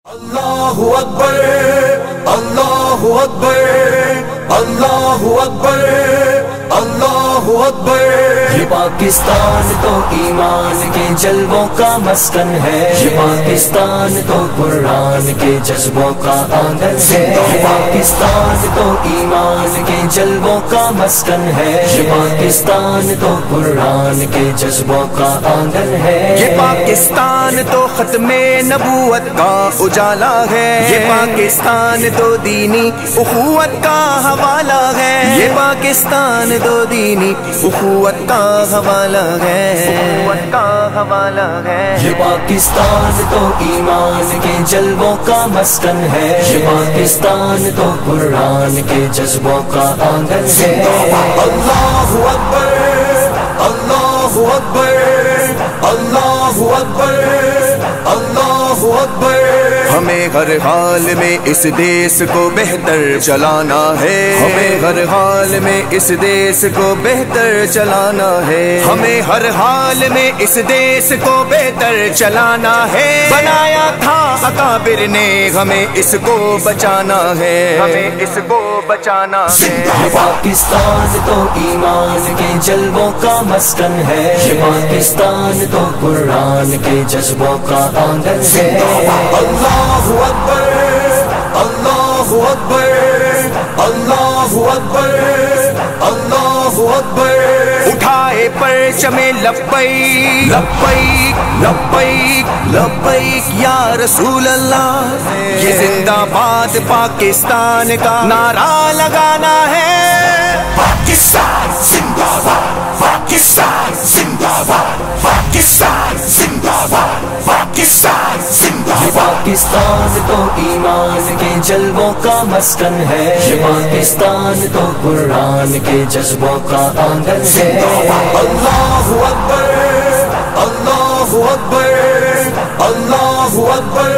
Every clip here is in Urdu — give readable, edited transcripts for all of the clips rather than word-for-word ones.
اللہ اکبر اللہ اکبر اللہ اکبر اللہ اکبر۔ یہ پاکستان تو ایمان کے جلووں کا مسکن ہے، یہ پاکستان تو قرآن کے جذبوں کا آنگن ہے، یہ پاکستان تو ایمان کے جلووں کا مسکن ہے، یہ پاکستان تو قرآن کے جذبوں کا آنگن ہے، یہ پاکستان تو ختم نبوت کا اجالا ہے، یہ پاکستان تو دینی اخوت کا حوالہ ہے، یہ پاکستان تو دینی اخوت کا حوالہ ہے، اخوت کا حوالہ ہے، یہ پاکستان تو ایمان کے جلووں کا مسکن ہے، یہ پاکستان تو قرآن کے جذبوں کا آنگن ہے۔ اللہ اکبر اللہ اکبر اللہ اکبر اللہ اکبر۔ ہمیں ہر حال میں اس دیس کو بہتر چلانا ہے، ہمیں ہر حال میں اس دیس کو بہتر چلانا ہے، ہمیں ہر حال میں اس دیس کو بہتر چلانا ہے، بنایا تھا اکابر نے ہمیں اس کو بچانا ہے، ہمیں اس کو بچانا ہے۔ یہ پاکستان تو ایمان کے جلووں کا مسکن ہے، یہ پاکستان تو قرآن کے جذبوں کا آنگن ہے۔ اللہ اکبر اللہ اکبر اللہ اکبر اللہ اکبر۔ اٹھائے پرچم لبیک لبیک لبیک لبیک یا رسول اللہ، یہ زندہ باد پاکستان کا نعرہ لگانا ہے۔ پاکستان زندہ باد پاکستان زندہ باد پاکستان زندہ باد پاکستان زندہ یہ پاکستان تو ایمان کے جلووں کا مسکن ہے، یہ پاکستان تو قرآن کے جذبوں کا آنگن ہے۔ اللہ اکبر اللہ اکبر اللہ اکبر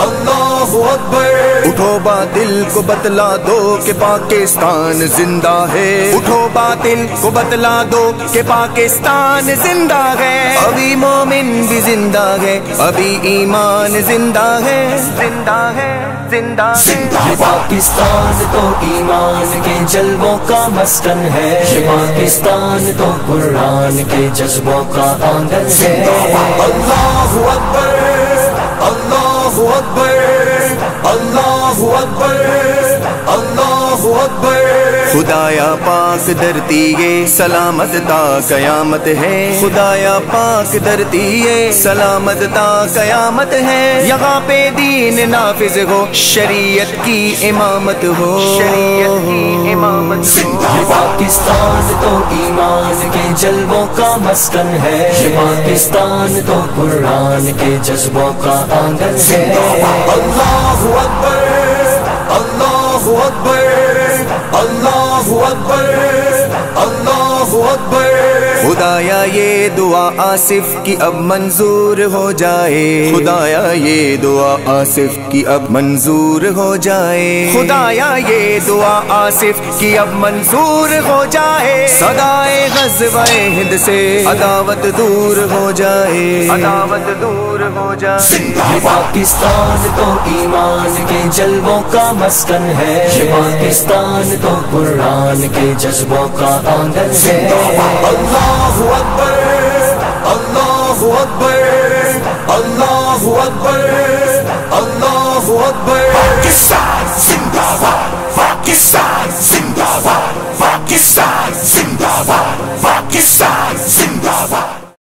اللہ اکبر۔ اٹھو باطل کو بتلا دو کہ پاکستان زندہ ہے، اٹھو باطل کو بتلا دو کہ پاکستان زندہ ہے، ابھی مومن بھی زندہ ہے، ابھی ایمان زندہ ہے، زندہ ہے زندہ ہے۔ یہ پاکستان تو ایمان کے جلووں کا مسکن ہے، یہ پاکستان تو قرآن کے جذبوں کا آنگن ہے۔ اللہ اکبر اللہ اکبر اللہ اکبر اللہ اکبر۔ خدایا پاک دھرتی یہ سلامت تا قیامت ہے، خدایا پاک دھرتی یہ سلامت تا قیامت ہے، یہاں پہ دین نافذ ہو، شریعت کی امامت ہو، شریعت کی امامت ہو۔ یہ پاکستان تو ایمان کے جلووں کا مسکن ہے، یہ پاکستان تو قرآن کے جذبوں کا آنگن ہے۔ اللہ اکبر اللہ اکبر اللہ اکبر اللہ اکبر۔ خدایا یہ دعا آصف کی اب منظور ہو جائے، خدایا یہ دعا آصف کی اب منظور ہو جائے، خدایا یہ دعا آصف کی اب منظور ہو جائے، صدائے غزوہ ہند سے عداوت دور ہو جائے، عداوت دور ہو جائے۔ یہ پاکستان تو ایمان کے جلووں کا مسکن ہے، یہ پاکستان تو قرآن کے جذبوں کا آنگن ہے۔ اللہ اکبر اللہ اکبر اللہ اکبر